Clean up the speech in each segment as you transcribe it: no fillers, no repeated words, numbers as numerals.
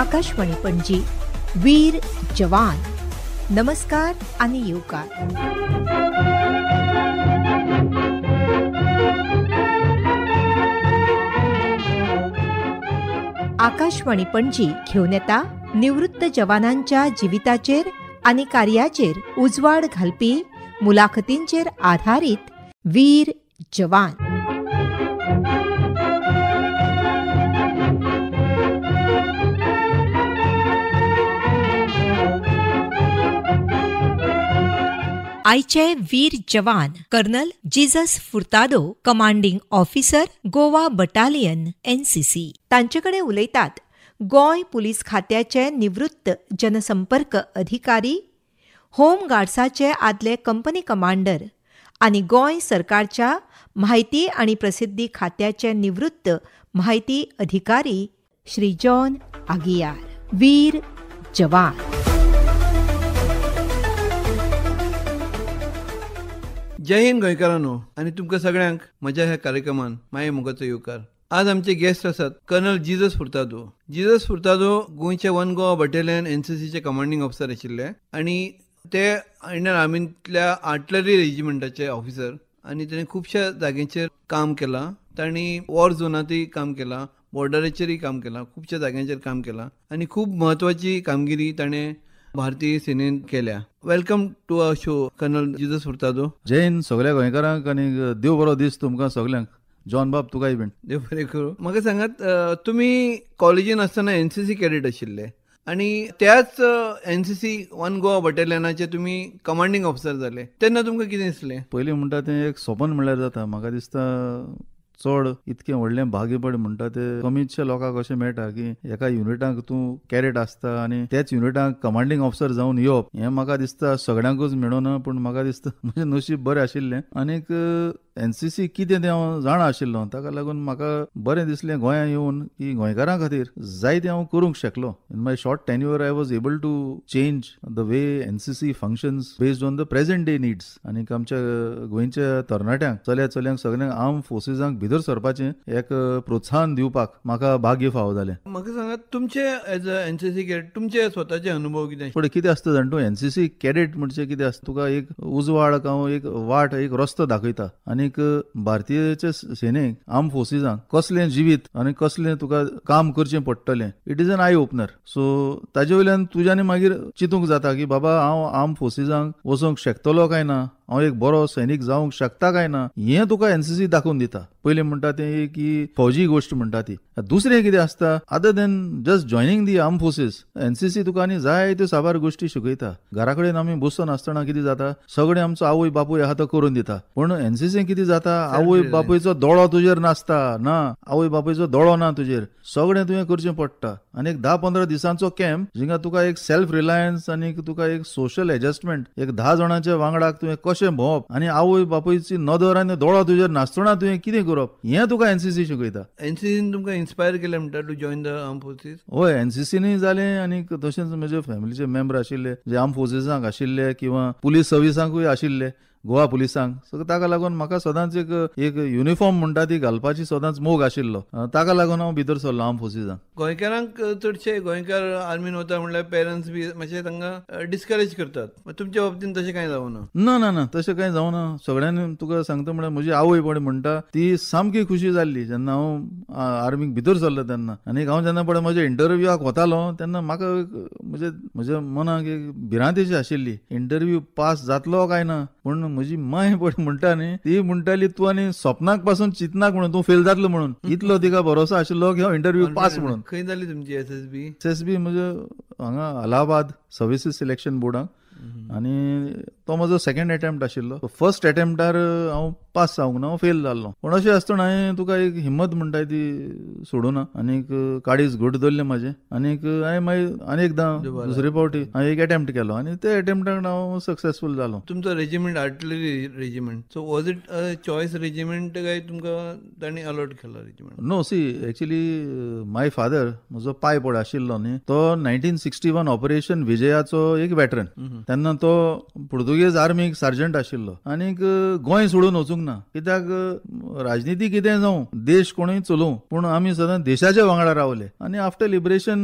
आकाशवाणी पणजी वीर जवान. नमस्कार आणि येवकार. आकाशवाणी पणजी घेवन येता निवृत्त जवानांच्या जिविताचेर आणि कार्याचेर उजवाड घालपी मुलाखतींचेर आधारित वीर जवान. आयचे वीर जवान colonel Jesus Furtado, commanding officer, Goa battalion, NCC. तांचेकडे उलयतात गोंय पुलीस खात्याचे निवृत्त जनसंपर्क अधिकारी, होम गार्ड्साचे आदले कंपनी कमांडर आणि गोंय सरकारच्या माहिती आणि प्रसिद्धी खात्याचे निवृत्त माहिती अधिकारी श्री जॉन आगियार. वीर जवान. जय हिंद गोंयकारांनो आणि तुमकां सगळ्यांक म्हज्या ह्या कार्यक्रमान माये मोगाचो येवकार. आज आमचे गेस्ट आसात कर्नल जिजस फुर्तादो. जिजस फुर्तादो गोंयचे 1 गोवा बटालियन NCCचे कमांडिंग ऑफिसर आशिल्ले आणि ते इंडियन आर्मींतल्या आर्टिलरी रेजिमेंटाचे ऑफिसर आणि ताणें खुबश्या जाग्यांचेर काम केलां. तांणी वॉर झोनांतूय काम केलां, बॉर्डराचेरय काम केलां, खुबश्या जाग्यांचेर काम केलां आणि खूब म्हत्वाची कामगिरी ताणें भारतीय सेनेन केल्या. Welcome to our show colonel Jesus Furtado. जय हिंद सगळ्या गोंयकारांक आनी देव बरो दीस तुमकां सगळ्यांक. जॉन बाब तुकाय बीन देव बरें करूं. म्हाका सांगात, तुमी कॉलेजीन आसतना NCC कॅडेट आशिल्ले आणि त्याच NCC 1 गोवा बटालियनाचे तुमी कमांडिंग ऑफिसर जाले. तेन्ना तुमकां कितें दिसलें? पयलीं म्हणटा तें एक स्वप्न म्हणल्यार जाता. म्हाका दिसता चड इतकें व्हडलें भाग्यपड म्हणटा ते कमीचशे लोकांक अशें मेळटा की एका युनिटाक तूं कॅडेट आसता आणि त्याच युनिटाक कमांडिंग ऑफिसर जावन येवप हें म्हाका दिसता सगळ्यांकूच मेळना. पूण म्हाका दिसता म्हजें नशीब बरें आशिल्लें. आनीक NCC कितें तें हांव जाणा आशिल्लो. ताका लागून म्हाका बरें दिसलें गोंयांत येवन की गोंयकारां खातीर जायतें हांव करूंक शकलो. In my short tenure I was able to change the way NCC functions based on the present day needs. आनीक आमच्या गोंयच्या तरणाट्यांक चल्यांक सगळ्यांक आर्म फोर्सिसांक भितर सरपाचें एक प्रोत्साहन दिवपाक म्हाका भाग्य फावो जालें. म्हाका सांगात, तुमचे एज अ NCC कॅडेट तुमचे स्वताचे अनुभव कितें? पण कितें आसता जाण तूं NCC कॅडेट म्हणजे कितें आसता, तुका एक उजवाड जावं एक वाट एक रस्तो दाखयता. आनीक भारतीय सेनेक आर्म फोर्सिसांक कसलें जिवीत आनी कसलें तुका काम करचें पडटलें, it is an eye opener. So ताजे वयल्यान तुज्यानी मागीर चिंतूंक जाता की बाबा हांव आर्म फोर्सिसांक वचूंक शकतलो काय ना, हांव एक बरो सैनीक जावंक शकता काय ना, हें तुका NCC दाखोवन दिता. पयलीं म्हणटा तें की फौजी गोश्ट म्हणटा ती. दुसरें कितें आसता, अदर देन जस्ट जॉयनिंग दी आर्म फोर्सीस, NCC तुका आनी जायत्यो साबार गोश्टी शिकयता. घरा कडेन आमी बसून आसतना कितें जाता, सगळें आमचो आवय बापूय आहा तो करून दिता. पूण NCC कितें जाता, आवय बापूयचो दोळो तुजेर नासता ना, आवय बापूयचो दोळो ना तुजेर, सगळें तुवें करचें पडटा. आनी एक 10-15 दिसांचो कॅम्प जिंगा तुका एक सेल्फ रिलायन्स आनी तुका एक सोशल एडजस्टमेंट, एक 10 जाणांच्या वांगडाक तुवें कशें भोंवप आनी आवय बापूयची नदर आनी दोळो तुजेर नासतना तुवें कितें करप, हें तुका NCC शिकयता. NCCन तुमकां इन्स्पायर केलें म्हणटा to join the arm forces? होय, NCCनूय जालें आनी तशेंच म्हजे फॅमिलीचे मेंबर आशिल्ले जे आर्म फोर्सिसांक आशिल्ले किंवा पुलीस सर्विसांकूय आशिल्ले, गोवा पुलिसांक. सो ताका लागून म्हाका सदांच एक युनिफॉर्म म्हणटा ती घालपाची सदांच मोग आशिल्लो. ताका लागून हांव भितर सरलो आर्म फोर्सिसांक. गोंयकारांक चडशे गोंयकार आर्मीन वता म्हणल्यार पेरंट्स बी मातशें तांकां डिस्करेज करतात. तुमच्या बाबतीन तशें कांय जावना? ना तशें कांय जावना. सगळ्यांनी तुका सांगता म्हळ्यार म्हजी आवय पण म्हणटा ती सामकी खुशी जाल्ली जेन्ना हांव आर्मीक भितर सरलो तेन्ना. आनी हांव जेन्ना पळय म्हज्या इंटरव्यूआक वतालो तेन्ना म्हाका म्हज्या मनाक एक भिरांतीशी आशिल्ली, इंटरव्यू पास जातलो काय ना. पूण म्हजी माय पण म्हणटा न्ही, ती म्हणटाली तूं आनी स्वप्नाक पासून चिंतनाक म्हणून तूं फेल जातलो म्हणून. इतलो तिका भरोसा आशिल्लो की हांव इंटरव्यू पास म्हणून. खंय जाली तुमची SSB? म्हणजे हांगा अलाहाबाद सर्विसीस सिलेक्शन बोर्डाक. आनी तो म्हजो सेकंड अटेम्प्ट आशिल्लो. फर्स्ट अटेम्प्टार हांव पास जावंक ना, हांव फेल जाल्लो. पूण अशें आसतना हांवें तुका एक हिम्मत म्हणटाय ती सोडूना आनीक काडीज घट धरलें म्हाजें. आनीक हांवें मागीर आनी एकदां दुसरे फावटी हांवें एक अटेम्प्ट केलो आनी ते अटेम्प्टाक हांव सक्सेसफूल जालो. तुमचो regiment artillery regiment, so was it a choice regiment काय तुमकां तांणी अलॉट केलो रेजिमेंट? नो, सी एक्चुअली माय फादर म्हजो पाय पड आशिल्लो न्ही, तो 1961 ऑपरेशन विजयाचो एक वेटरन. तेन्ना तो पुर्तुगेज पुर्तुगेज आर्मीक सार्जंट आशिल्लो आनीक गोंय सोडून वचूंक ना, कित्याक राजनिती कितें जावं, देश कोणूय चलोवं, पूण आमी सदां देशाच्या वांगडा रावले. आनी आफ्टर लिबरेशन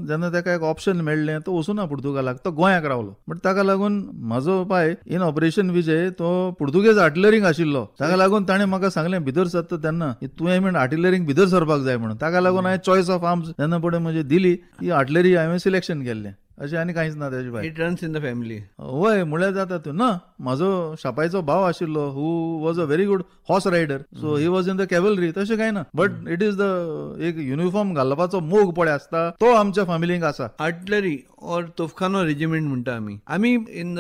जेन्ना ताका एक ऑप्शन मेळ्ळें, तो वचूना पुर्तुगालाक, तो गोंयाक रावलो. बट ताका लागून म्हाजो बाय इन ऑपरेशन विजय तो पुर्तुगेज आर्टिलरींक आशिल्लो. ताका लागून ताणें म्हाका सांगलें भितर सरता तेन्ना, तुवें म्हण आर्टिलरींक भितर सरपाक जाय म्हणून. ताका लागून हांवें चॉयस ऑफ आर्म्स जेन्ना पळय म्हजी दिली, ही आर्टिलरी हांवें सिलेक्शन केल्लें. अशें आनी कांयच ना तेजे भायर. It runs in the family. वय म्हळ्यार जाता तूं ना. म्हाजो शापायचो भाव आशिल्लो who was a very good horse rider, so he was in the cavalry. तशें कांय ना, बट इट इज द एक युनिफॉर्म घालपाचो मोग पळय आसता, तो आमच्या फॅमिलीक आसा. आर्टिलरी ऑर तोफखानो रेजिमेंट म्हणटा आमी इन द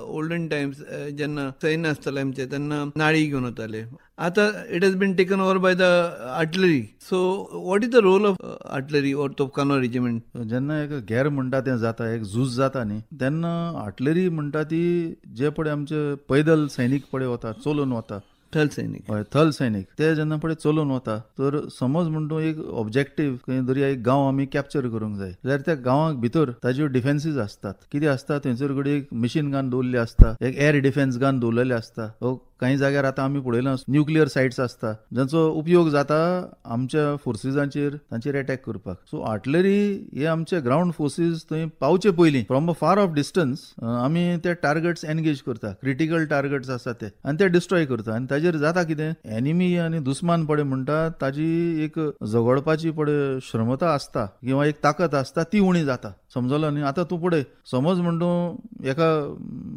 ओल्डन टायम्स जेन्ना सैन्य आसतालें आमचें तेन्ना नाळी घेवन वताले. आतां it has been taken over by the artillery. So what is the role of artillery or तोफखानो रेजिमेंट? जेन्ना एक गॅर म्हणटा तें जाता, एक झूज जाता न्ही, तेन्ना आर्टिलरी म्हणटा ती जे पळय आमचे पैदल सैनीक पळय वता, चलून वता, थल सैनीक, हय थल सैनीक, ते जेन्ना पळय चलून वता, तर समज म्हणटू एक ऑब्जेक्टीव खंय दर्या एक गांव आमी कॅप्चर करूंक जाय, जाल्यार त्या गांवाक भितर ताज्यो डिफेन्सीस असतात. कितें आसता, थंयसर घडये एक मशीन गन दवरली आसता, एक एअर डिफेन्स गन दवरलेले आसता. काही जाग्यार आतां आमी पळयलां न्युक्लियर सायट्स आसता, जांचो उपयोग जाता आमच्या फोर्सिसांचेर, तांचेर अटॅक करपाक. सो आर्टिलरी हे आमचे ग्राउंड फोर्सीस थंय पावचे पयलीं फ्रॉम अ फार ऑफ डिस्टन्स आमी ते टार्गेट्स एनगेज करता, क्रिटिकल टार्गेट्स आसा ते, आनी ते डिस्ट्रॉय करता. आनी ताजेर जाता कितें, एनिमी आनी दुस्मान पळय म्हणटा ताजी एक झगडपाची पळय क्षमता आसता किंवा एक ताकद आसता, ती उणी जाता. समजलो न्ही? आतां तूं पळय, समज म्हणटू एका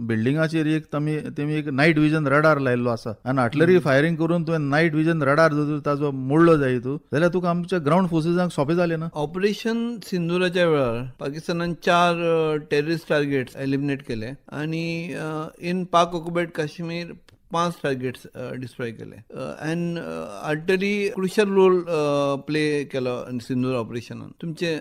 बिल्डिंगाचेर एक तेमी एक नायट विजन रडार लायल्लो आसा आनी आर्टिलरी फायरिंग करून तुवें नायट विजन रडार जर ताजो मोडलो जाय तूं, जाल्यार तुका आमच्या ग्राउंड फोर्सिसांक सोंपें जालें ना. ऑपरेशन सिंदुराच्या वेळार पाकिस्तानान 4 टेररिस्ट टार्गेट्स एलिमिनेट केले आनी in Pak occupied Kashmir 5 targets destroy केले. And artillery crucial role play केलो सिंदूर ऑपरेशनान. तुमचे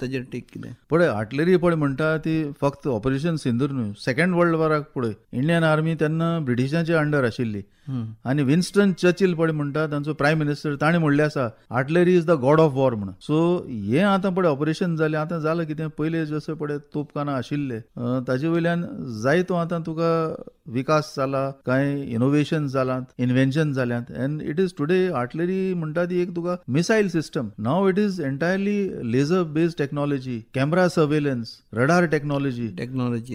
ताजेर टेक कितें? पळय आर्टिलरी पळय म्हणटा ती फक्त ऑपरेशन सिंदूर न्हय, सेकंड वर्ल्ड वॉराक पळय इंडियन आर्मी तेन्ना ब्रिटिशांच्या अंडर आशिल्ली आनी विन्स्टन चर्चिल पळय म्हणटा तांचो प्रायम मिनिस्टर, ताणें म्हणलें आसा artillery is the God of war म्हणून. सो हें आतां पळय ऑपरेशन जालें, आतां जालां कितें, पयले जशें पळय तोपखाना आशिल्ले ताजे वयल्यान जायतो आतां तुका विकास जाला, कांय इनोव्हेशन जालात, इन्व्हेन्शन जाल्यात. And it is today artillery म्हणटा ती एक तुका missile system. Now it is entirely laser based technology, camera surveillance, radar technology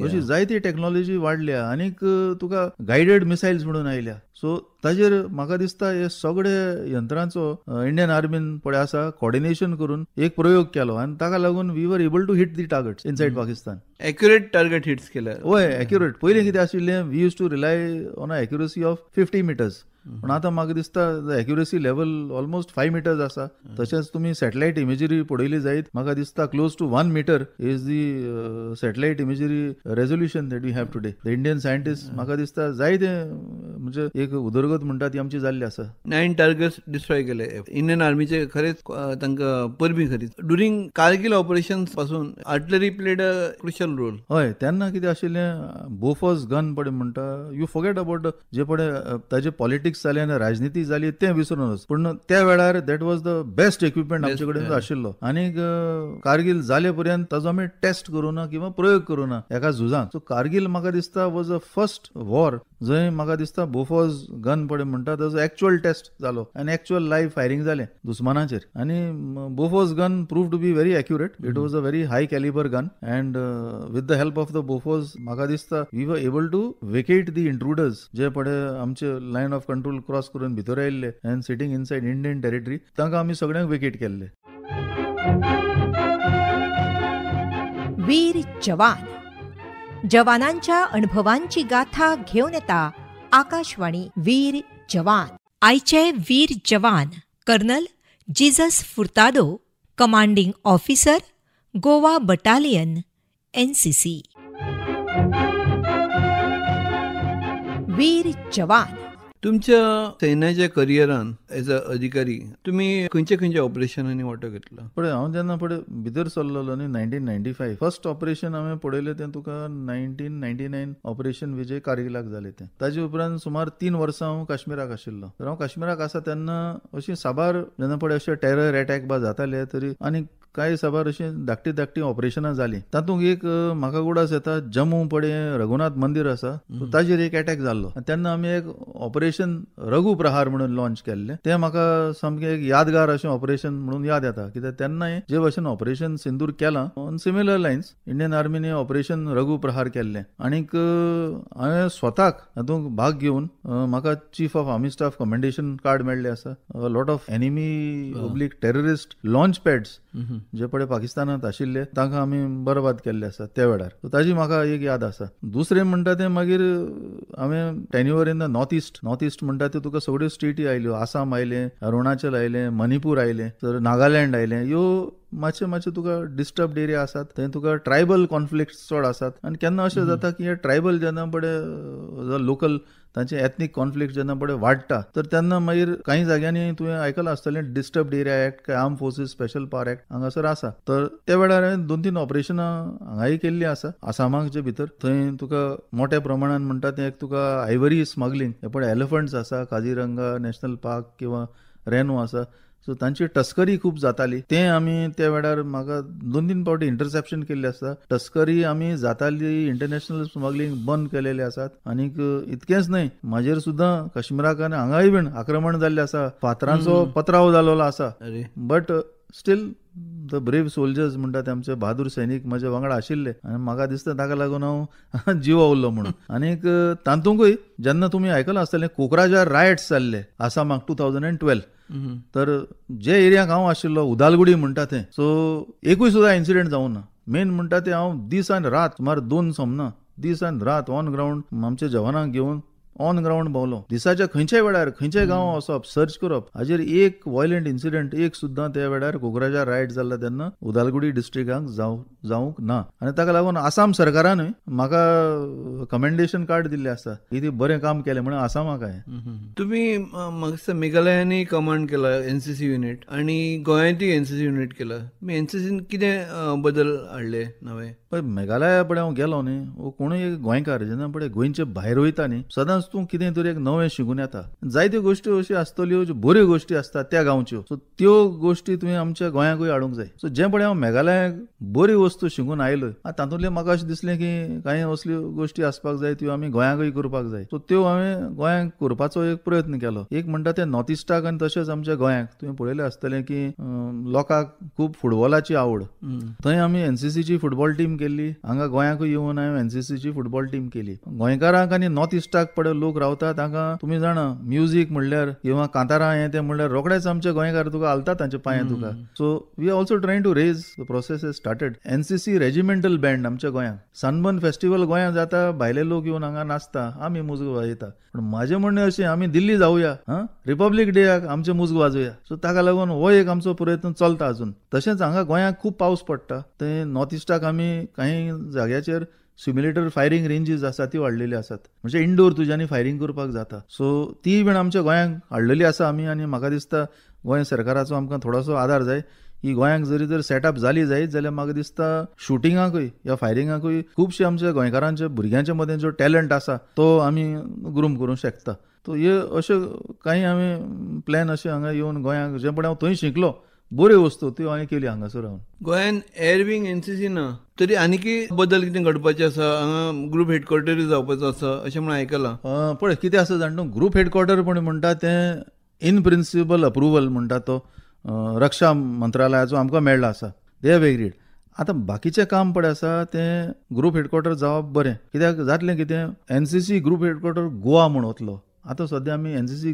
अशी जायती टेक्नॉलॉजी वाडल्या. आनीक तुका गायडेड मिसायल्स म्हणून आयल्या. सो ताजेर म्हाका दिसता हे सगळे यंत्रांचो इंडियन आर्मीन पळय आसा कॉर्डिनेशन करून एक प्रयोग केलो आनी ताका लागून we were able to hit the targets inside Pakistan. Accurate target hits केले. वय एक्युरेट. पयलीं कितें आशिल्लें, we use to rely on a accuracy of 50 metres, पण आतां म्हाका दिसता एक्युरसी लेवल ऑलमोस्ट 5 मिटर्स आसा. तशेंच तुमी सॅटेलायट इमेजरी पळयली जायत, म्हाका दिसता close to 1 metre is the satellite imagery resolution that we have today. The Indian scientist म्हाका दिसता जायते म्हणजे एक उदरगत म्हणटा ती आमची जाल्ली आसा. 9 टार्गेट्स डिस्ट्रॉय केले इंडियन आर्मीचे. खरेंच तांकां परबी खरीच. ड्युरिंग कारगिल ऑपरेशन पासून artillery played a crucial role. हय, तेन्ना कितें आशिल्लें, बोफर्स गन पळय म्हणटा, यू फॉरगेट अबाउट जे पळय ताजे पॉलिटिक्स जाले आनी राजनीती जाली तें विसरूनच, पूण त्या वेळार that was the best equipment आमचे कडेन आशिल्लो. आनीक कारगिल जाले पर्यंत ताजो आमी टेस्ट करूं ना किंवा प्रयोग करूं ना एका झुजांत. सो कारगिल म्हाका दिसता वॉज अ फर्स्ट वॉर जंय म्हाका दिसता बोफर्स गन पळय म्हणटा ताजो एक्चुअल टेस्ट जालो आनी एक्चुअल लायव्ह फायरिंग जालें दुस्मानाचेर. आनी Bofors gun proved to be very accurate. It was a very high calibre gun and with the help of the Bofors म्हाका दिसता we were able to vacate the intruders जे पळय आमचे lion of control cross करून भितर आयिल्ले and sitting inside Indian territory, तांकां आमी सगळ्यांक वेकेट केल्ले. वीर जवान. जवानांच्या अनुभवांची गाथा घेऊन येता आकाशवाणी वीर जवान. आयचे वीर जवान colonel Jesus Furtado, commanding officer, Goa battalion, NCC. वीर जवान. तुमच्या सैन्याच्या करियरान एज अ अधिकारी तुम्ही खंयच्या खंयच्या ऑपरेशनांनी वांटो घेतला? पळय हांव जेन्ना पळय भितर सरलो न्ही 1995, फर्स्ट ऑपरेशन हांवें पळयलें तें तुका 1999 ऑपरेशन विजय कारगिलाक जालें तें. ताजे उपरांत सुमार 3 वर्सां हांव काश्मीराक आशिल्लो. तर हांव काश्मीराक आसा तेन्ना अशी साबार जेन्ना पळय अशे टेरर अटॅक बा जाताले तरी आनी कांय साबार अशी धाकटी ऑपरेशनां जाली. तातूंत एक म्हाका उडास येता, जम्मू पडे रघुनाथ मंदिर आसा, ताजेर एक अटॅक जाल्लो. तेन्ना आमी एक ऑपरेशन रघु प्रहार म्हणून लॉन्च केल्लें. तें म्हाका सामकें एक यादगार अशें ऑपरेशन म्हणून याद येता, कित्याक तेन्नाय जे भशेन ऑपरेशन सिंदूर केलां ऑन सिमिलर लायन्स इंडियन आर्मीन ऑपरेशन रघु प्रहार केल्लें. आनीक हांवें स्वताक हातूंत भाग घेवन म्हाका chief of army staff commendation card मेळ्ळें आसा. Lot of enemy oblique terrorist launch pads जे पडे पाकिस्तानांत आशिल्ले तांकां आमी बरबाद केल्ले आसा त्या वेळार. ताजी म्हाका एक याद आसा. दुसरें म्हणटा तें मागीर हांवें tenure in the north east म्हणटा ते तुका सगळ्यो स्टेटी आयल्यो. आसाम आयलें, अरुणाचल आयलें, मणिपूर आयलें, तर नागालँड आयलें. ह्यो मातशे तुका डिस्टर्ब्ड एरिया आसात, थंय तुका ट्रायबल कॉन्फ्लिक्ट चड आसात. आनी केन्ना अशें जाता की हे ट्रायबल जेन्ना पळय लोकल तांचे एथनीक कॉन्फ्लिक्ट जेन्ना पळय वाडटा, तर तेन्ना मागीर कांय जाग्यांनी तुवें आयकलां आसतलें डिस्टर्ब्ड एरिया एक्ट, काय arm forces special power act हांगासर आसा. तर त्या वेळार हांवें 2-3 ऑपरेशनां हांगाय केल्लीं आसा आसामाचे भितर. थंय तुका मोठ्या प्रमाणान म्हणटा तें एक तुका आयवरी स्मगलिंग, हे पळय एलिफंट्स आसा, काझीरंगा नॅशनल पार्क किंवा रेनो आसा, सो तांची टस्करी खूब जाताली. तें आमी त्या वेळार म्हाका 2-3 फावटी इंटरसेप्शन केल्लें आसा. टस्करी आमी जाताली, इंटरनॅशनल स्मगलिंग बंद केलेले आसात. आनीक इतकेंच न्हय, म्हाजेर सुद्दां काश्मीराक आनी हांगाय बीन आक्रमण जाल्लें आसा, फातरांचो पत्राव जाल्लो आसा. But still the brave soldiers म्हणटा ते आमचे बहादूर सैनीक म्हजे वांगडा आशिल्ले, आनी म्हाका दिसता ताका लागून हांव जिवा उरलो म्हणून. आनीक तातूंतय जेन्ना तुमी आयकलां आसतलें कोकराझार रायट्स जाल्ले आसामाक 2012, तर जे एरियाक हांव आशिल्लो उदालगुडी म्हणटा तें, सो एकूय सुद्दां इन्सिडेंट जावं ना. मेन म्हणटा तें हांव दीस आनी रात सुमार 2 समना दीस आनी रात ऑन ग्राउंड आमच्या जवानांक घेवन ऑन ग्राउंड भोंवलो. दिसाच्या खंयच्याय वेळार खंयच्याय गांवां वचप, सर्च करप, हाजेर एक व्हायलंट इन्सिडेंट एक सुद्दां त्या वेळार कोकराझार रायट जाल्लो तेन्ना उदालगुडी डिस्ट्रिक्टाक जावंक ना. आनी ताका लागून आसाम सरकारानूय म्हाका कमेंडेशन कार्ड दिल्लें आसा, कितें बरें काम केलें म्हणून आसामाक हांवें. तुम्ही म्हाका दिसता मेघालयांनी कमांड केला एनसीसी युनिट, आनी गोंयांतूय एनसीसी युनिट केला. तुम्ही एनसीसीन कितें बदल हाडले नवे? पळय, मेघालया पळय हांव गेलो न्ही, वो कोणूय एक गोंयकार जेन्ना पळय गोंयचे भायर वयता न्ही, सदांच तूं कितें तरी एक नवें शिकून येता. जायत्यो गोश्टी अश्यो आसतल्यो ज्यो बऱ्यो गोश्टी आसतात त्या गांवच्यो, सो त्यो गोश्टी तुवें आमच्या गोंयाकूय हाडूंक जाय. सो जे पळय हांव मेघालयाक बऱ्यो वस्तू शिकून आयलोय, तातूंतले म्हाका अशें दिसलें की कांय असल्यो गोश्टी आसपाक जाय त्यो आमी गोंयाकूय करपाक जाय. सो त्यो हांवें गोंयांक करपाचो एक प्रयत्न केलो. एक म्हणटा तें नॉर्थ इस्टाक आनी तशेंच आमच्या गोंयांक तुवें पळयलें आसतलें की लोकांक खूब फुटबॉलाची आवड. थंय आमी एनसीसीची फुटबॉल टीम केल्ली. हांगा गोंयाकूय येवन हांवें एनसीसीची फुटबॉल टीम केली. गोंयकारांक आनी नॉर्थ इस्टाक पळय लोक रावता तांकां तुमी जाणा म्युझीक म्हणल्यार किंवा कांतारां हें तें म्हणल्यार रोखडेच आमचे गोंयकार तुका हालतात तांच्या पांयां तुका. So we are also trying to raise the process has started. NCC regimental band आमच्या गोंयांत सनबर्न फेस्टिवल गोंयांत जाता, भायले लोक येवन हांगा नाचता, आमी मुजग वाजयता. पण म्हाजें म्हणणें अशें, आमी दिल्ली जावया, रिपब्लीक डेयाक आमचें मुजग वाजोवया. सो ताका लागून हो एक आमचो प्रयत्न चलता अजून. तशेंच हांगा गोंयांत खूब पावस पडटा, थंय नॉर्थ इस्टाक आमी कांय जाग्याचेर सिम्युलेटर फायरिंग रेंजीस आसा त्यो हाडलेल्यो आसात, म्हणजे इंडोर तुज्यांनी फायरिंग करपाक जाता. सो ती बीन आमच्या गोंयांक हाडलेली आसा आमी. आनी म्हाका दिसता गोंय सरकाराचो आमकां थोडोसो आदार जाय. ही गोंयांक जर सेटअप जाली जायत जाल्यार म्हाका दिसता शुटिंगाकूय या फायरिंगाकूय खुबशे आमच्या गोंयकारांच्या भुरग्यांच्या मदें जो टॅलंट आसा तो आमी ग्रूम करूंक शकता. तो हे अशे कांय हांवें प्लॅन अशे हांगा येवन गोंयांक जे पण हांव थंय शिकलो बऱ्यो वस्तू त्यो हांवें केली हांगासर रावन. गोंयान एअर विंग एनसीसी ना, तरी आनीकी बदल कितें घडपाचें आसा? हांगा ग्रुप हेडक्वॉर्टरूय जावपाचो आसा अशें म्हणून आयकलां. पळय कितें आसा जाण तूं, ग्रुप हेडक्वॉर्टर पण म्हणटा तें इन प्रिन्सिपल अप्रुवल म्हणटा तो रक्षा मंत्रालयाचो आमकां मेळ्ळो आसा, दे हॅव एग्रीड. आतां बाकीचें काम पळय आसा तें ग्रुप हेडक्वॉर्टर जावप बरें. कित्याक जातलें कितें, एनसीसी ग्रुप हेडक्वॉर्टर गोवा म्हूण वतलो. आतां सद्या आमी एनसीसी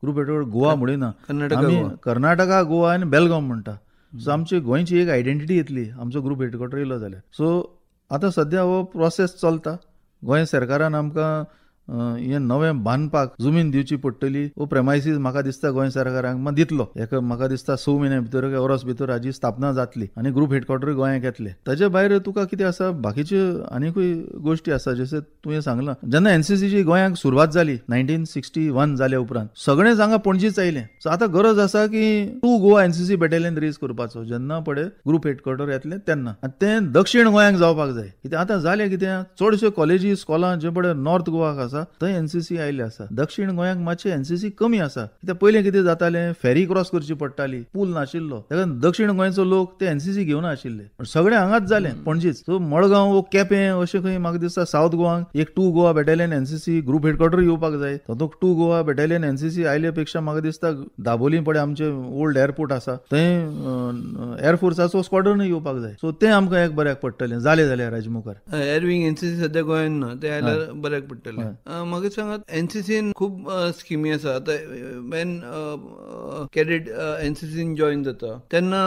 ग्रुप हेडक्वॉर्टर गोवा म्हणिना, आमी कर्नाटका, गोवा आनी बेलगाम म्हणटा. सो आमची गोंयची एक आयडेंटिटी येतली आमचो ग्रुप हेडक्वॉर्टर येयलो जाल्यार. सो आतां सद्या हो प्रोसेस चलता. गोंय सरकारान आमकां हें नवें बांदपाक जमीन दिवची पडटली. वो प्रेमायसीस म्हाका दिसता गोंय सरकाराक मात दितलो. हेका म्हाका दिसता 6 म्हयन्या भितर काय वर्स भितर हाजी स्थापना जातली आनी ग्रुप हेडक्वॉर्टर गोंयांक येतले. ताचे भायर तुका कितें आसा, बाकीच्यो आनीकूय गोश्टी आसा. जशें तुवें सांगलां, जेन्ना एनसीसीची गोंयांक सुरवात जाली 1961 जाल्या उपरांत सगळें हांगा पणजीच आयलें. सो आतां गरज आसा की टू गोवा एनसीसी बॅटेलियन रेज करपाचो. जेन्ना पळय ग्रुप हेडक्वॉर्टर येतलें तेन्ना, आनी तें दक्षिण गोंयांक जावपाक जाय. कित्याक आतां जालें कितें, चडश्यो कॉलेजी स्कॉलां जे पळय नॉर्थ गोवाक आसा आसा थंय एनसीसी आयिल्ले आसा. दक्षिण गोंयांक मातशे एनसीसी कमी आसा. कित्याक पयलें कितें जातालें, फेरी क्रॉस करची पडटाली, पूल नाशिल्लो, ताका दक्षिण गोंयचो लोक ते एनसीसी घेवन आशिल्ले. सगळें हांगाच जालें पणजीच. सो मडगांव वो केपें अशें खंय म्हाका दिसता सावथ गोवाक एक 2 गोवा बटालियन एनसीसी ग्रुप हेडक्वॉर्टर येवपाक जाय. तातूंत 2 गोवा बटालियन एनसीसी आयले पेक्षा म्हाका दिसता दाबोलीं पळय आमचे ओल्ड एअरपोर्ट आसा थंय एअरफोर्साचो स्क्वॉड्रनूय येवपाक जाय. सो तें आमकां एक बऱ्याक पडटलें जालें जाल्यार राजमुखार. एअरविंग एनसीसी सध्या गोंयांत ना, ते आयल्यार बऱ्याक पडटलें. म्हाका सांगात एनसीसीन खूब स्किमी आसा. आतां वेन कॅडेट एनसीसीन जॉइन जाता तेन्ना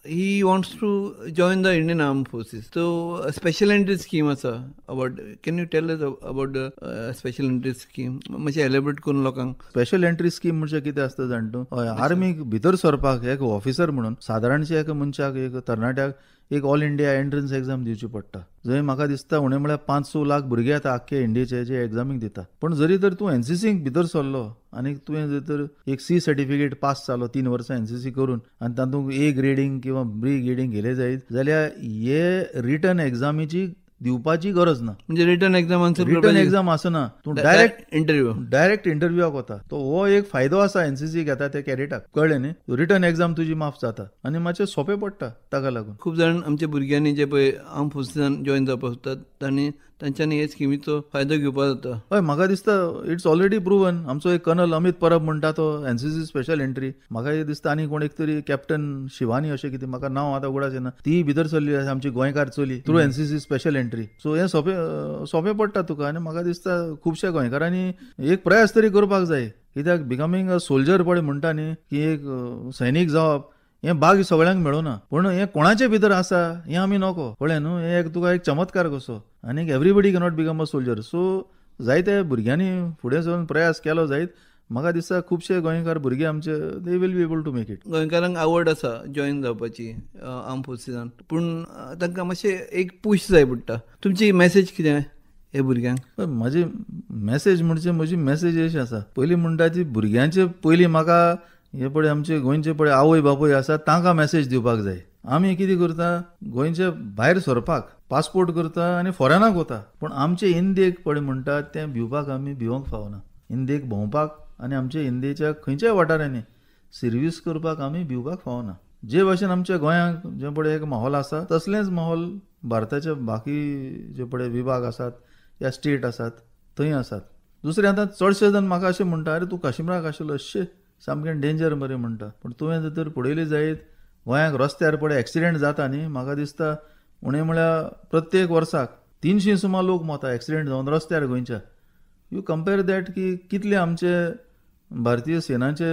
he wants to join the Indian arm forces. So special entry scheme आसा about, can you tell us about the special entry scheme? मातशें एलेबरेट करून लोकांक. स्पेशल एंट्री स्कीम म्हणजे कितें आसता जाण तूं? आर्मीक भितर सरपाक एक ऑफिसर म्हणून सादारणशे एक मनशाक, एक तरणाट्याक एक ऑल इंडिया एंट्रन्स एक्झाम दिवची पडटा. जंय म्हाका दिसता उणें म्हळ्यार 5-6 लाख भुरगे आतां आख्खे इंडियेचे जे एक्झामीक दिता. पण जरी तर तूं एनसीसीक भितर सरलो आनी तुवें जर तर एक सी सर्टिफिकेट पास जालो 3 वर्सां एनसीसी करून आनी तातूंत ए ग्रेडींग किंवा बी ग्रेडींग गेले जायत जाल्यार हे रिटन एक्झामीची दिवपाची गरज ना. म्हणजे रिटन एक्झाम आसना, तूं डायरेक्ट इंटरव्यूक वता. तो हो एक फायदो आसा एनसीसी घेता त्या कॅडेटाक, कळ्ळें न्ही? रिटन एक्झाम तुजी माफ जाता आनी मातशें सोंपें पडटा. ताका लागून खूब जाण आमच्या भुरग्यांनी जे पळय आर्म फोर्सिसान जॉइन जावपाक सोदतात तांच्यांनी हे स्किमीचो फायदो घेवपाक जाता. हय, म्हाका दिसता इट्स ऑलरेडी प्रुवन. आमचो एक कर्नल अमित परब म्हणटा तो एनसीसी स्पेशल एंट्री. म्हाका दिसता आनी कोण एक तरी कॅप्टन शिवानी अशें कितें, म्हाका नांव आतां उगडास येना, ती भितर सरली आसा आमची गोंयकार चली through NCC special entry. So हें सोंपें पडटा तुका. आनी म्हाका दिसता खुबश्या गोंयकारांनी एक प्रयास तरी करपाक जाय. कित्याक बिकमिंग अ सोल्जर पळय म्हणटा न्ही की एक सैनीक जावप हें भाग सगळ्यांक मेळना. पूण हें कोणाचे भितर आसा हें आमी नको, कळ्ळें न्हू? हें एक तुका एक चमत्कार कसो. आनी everybody cannot become a soldier. So जायत्या भुरग्यांनी फुडें सरून प्रयास केलो जायत. म्हाका दिसता खुबशे गोंयकार भुरगे आमचे they will be able to make it. गोंयकारांक आवड आसा जॉइन जावपाची आर्म फोर्सिसान, पूण तांकां मातशें एक पुश जाय पडटा. तुमची मेसेज कितें हे भुरग्यांक? म्हजी मेसेज म्हणजे म्हजी मेसेज अशी आसा, पयलीं म्हणटा ती भुरग्यांचे पयलीं म्हाका हे पळय आमचे गोंयचे पळय आवय बापूय आसा तांकां मेसेज दिवपाक जाय. आमी कितें करता, गोंयचे भायर सरपाक पासपोर्ट करता आनी फॉरेनाक वता, पूण आमचे इंडियेक पळय म्हणटात तें भिवपाक आमी भिवंक फावना. इंडियेक भोंवपाक आनी आमच्या इंडियेच्या खंयच्याय वाठारांनी सर्वीस करपाक आमी भिवपाक फावना. जे भाशेन आमच्या गोंयांक जे पळय एक माहोल आसा तसलेंच माहोल भारताचे बाकी जे पळय विभाग आसात या स्टेट आसात थंय आसात. दुसरें आतां चडशे जाण म्हाका अशें म्हणटा, अरे तूं काश्मीराक आशिल्लो अशें सामकें डेंजर मरे म्हणटा. पूण तुवें जर तर पळयलें जायत गोंयांक रस्त्यार पळय एक्सिडेंट जाता न्ही, म्हाका दिसता उणें म्हळ्यार प्रत्येक वर्साक 300 सुमार लोक मरता एक्सिडेंट जावन रस्त्यार गोंयच्या. यू कंपेर दॅट की कितले आमचे भारतीय सेनाचे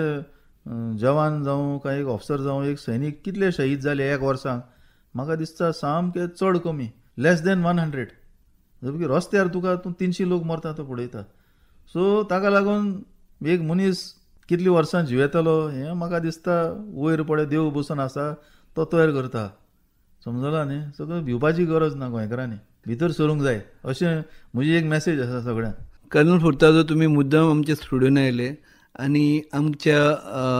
जवान जावं काय एक ऑफिसर जावं एक सैनीक कितले शहीद जाले एक वर्साक. म्हाका दिसता सामकें चड कमी, लेस दॅन 100. जर रस्त्यार तुका 300 लोक मरता तो पळयता. सो ताका लागून एक मनीस कितलीं वर्सां जिवेतलो हें म्हाका दिसता वयर पळय देव बसून आसा तो तयार करता. समजला न्ही? सगळें भिवपाची गरज ना, गोंयकारांनी भितर सरूंक जाय अशें म्हजी एक मेसेज आसा सगळ्यांक. कर्नल फुर्तादो, तुमी मुद्दाम आमच्या स्टुडियोन आयले आनी आमच्या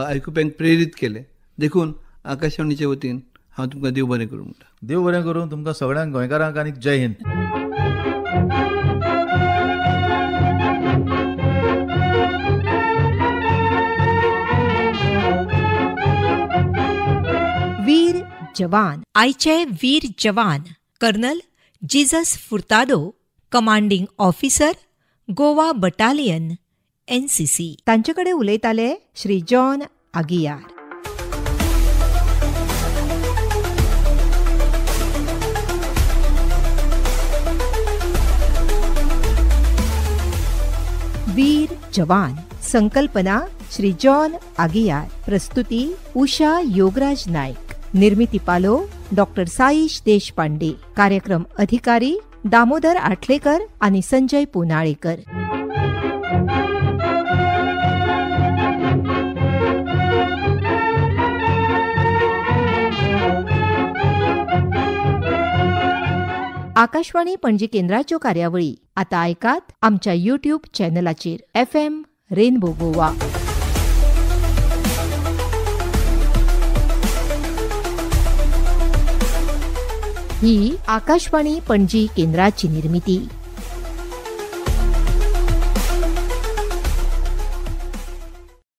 आयकुप्यांक प्रेरीत केले. देखून आकाशवाणीच्या वतीन हांव तुमकां देव बरें करूं म्हणटा. देव बरें करूं तुमकां सगळ्यांक गोंयकारांक आनी जय हिंद. वीर जवान. आयचे वीर जवान colonel Jesus Furtado, commanding officer, Goa battalion NCC. तांचे कडेन उलयताले श्री जॉन आगियार. वीर जवान. संकल्पना श्री जॉन आगियार. प्रस्तुती उषा योगराज नाईक. निर्मिती पालो डॉक्टर साईश देशपांडे. कार्यक्रम अधिकारी दामोदर आठलेकर आणि संजय पुनाळेकर. आकाशवाणी पणजी केंद्राच्यो कार्यावळी आता ऐकात आमच्या YouTube चॅनलाचेर FM रेनबो गोवा. ही आकाशवाणी पणजी केंद्राची निर्मिती.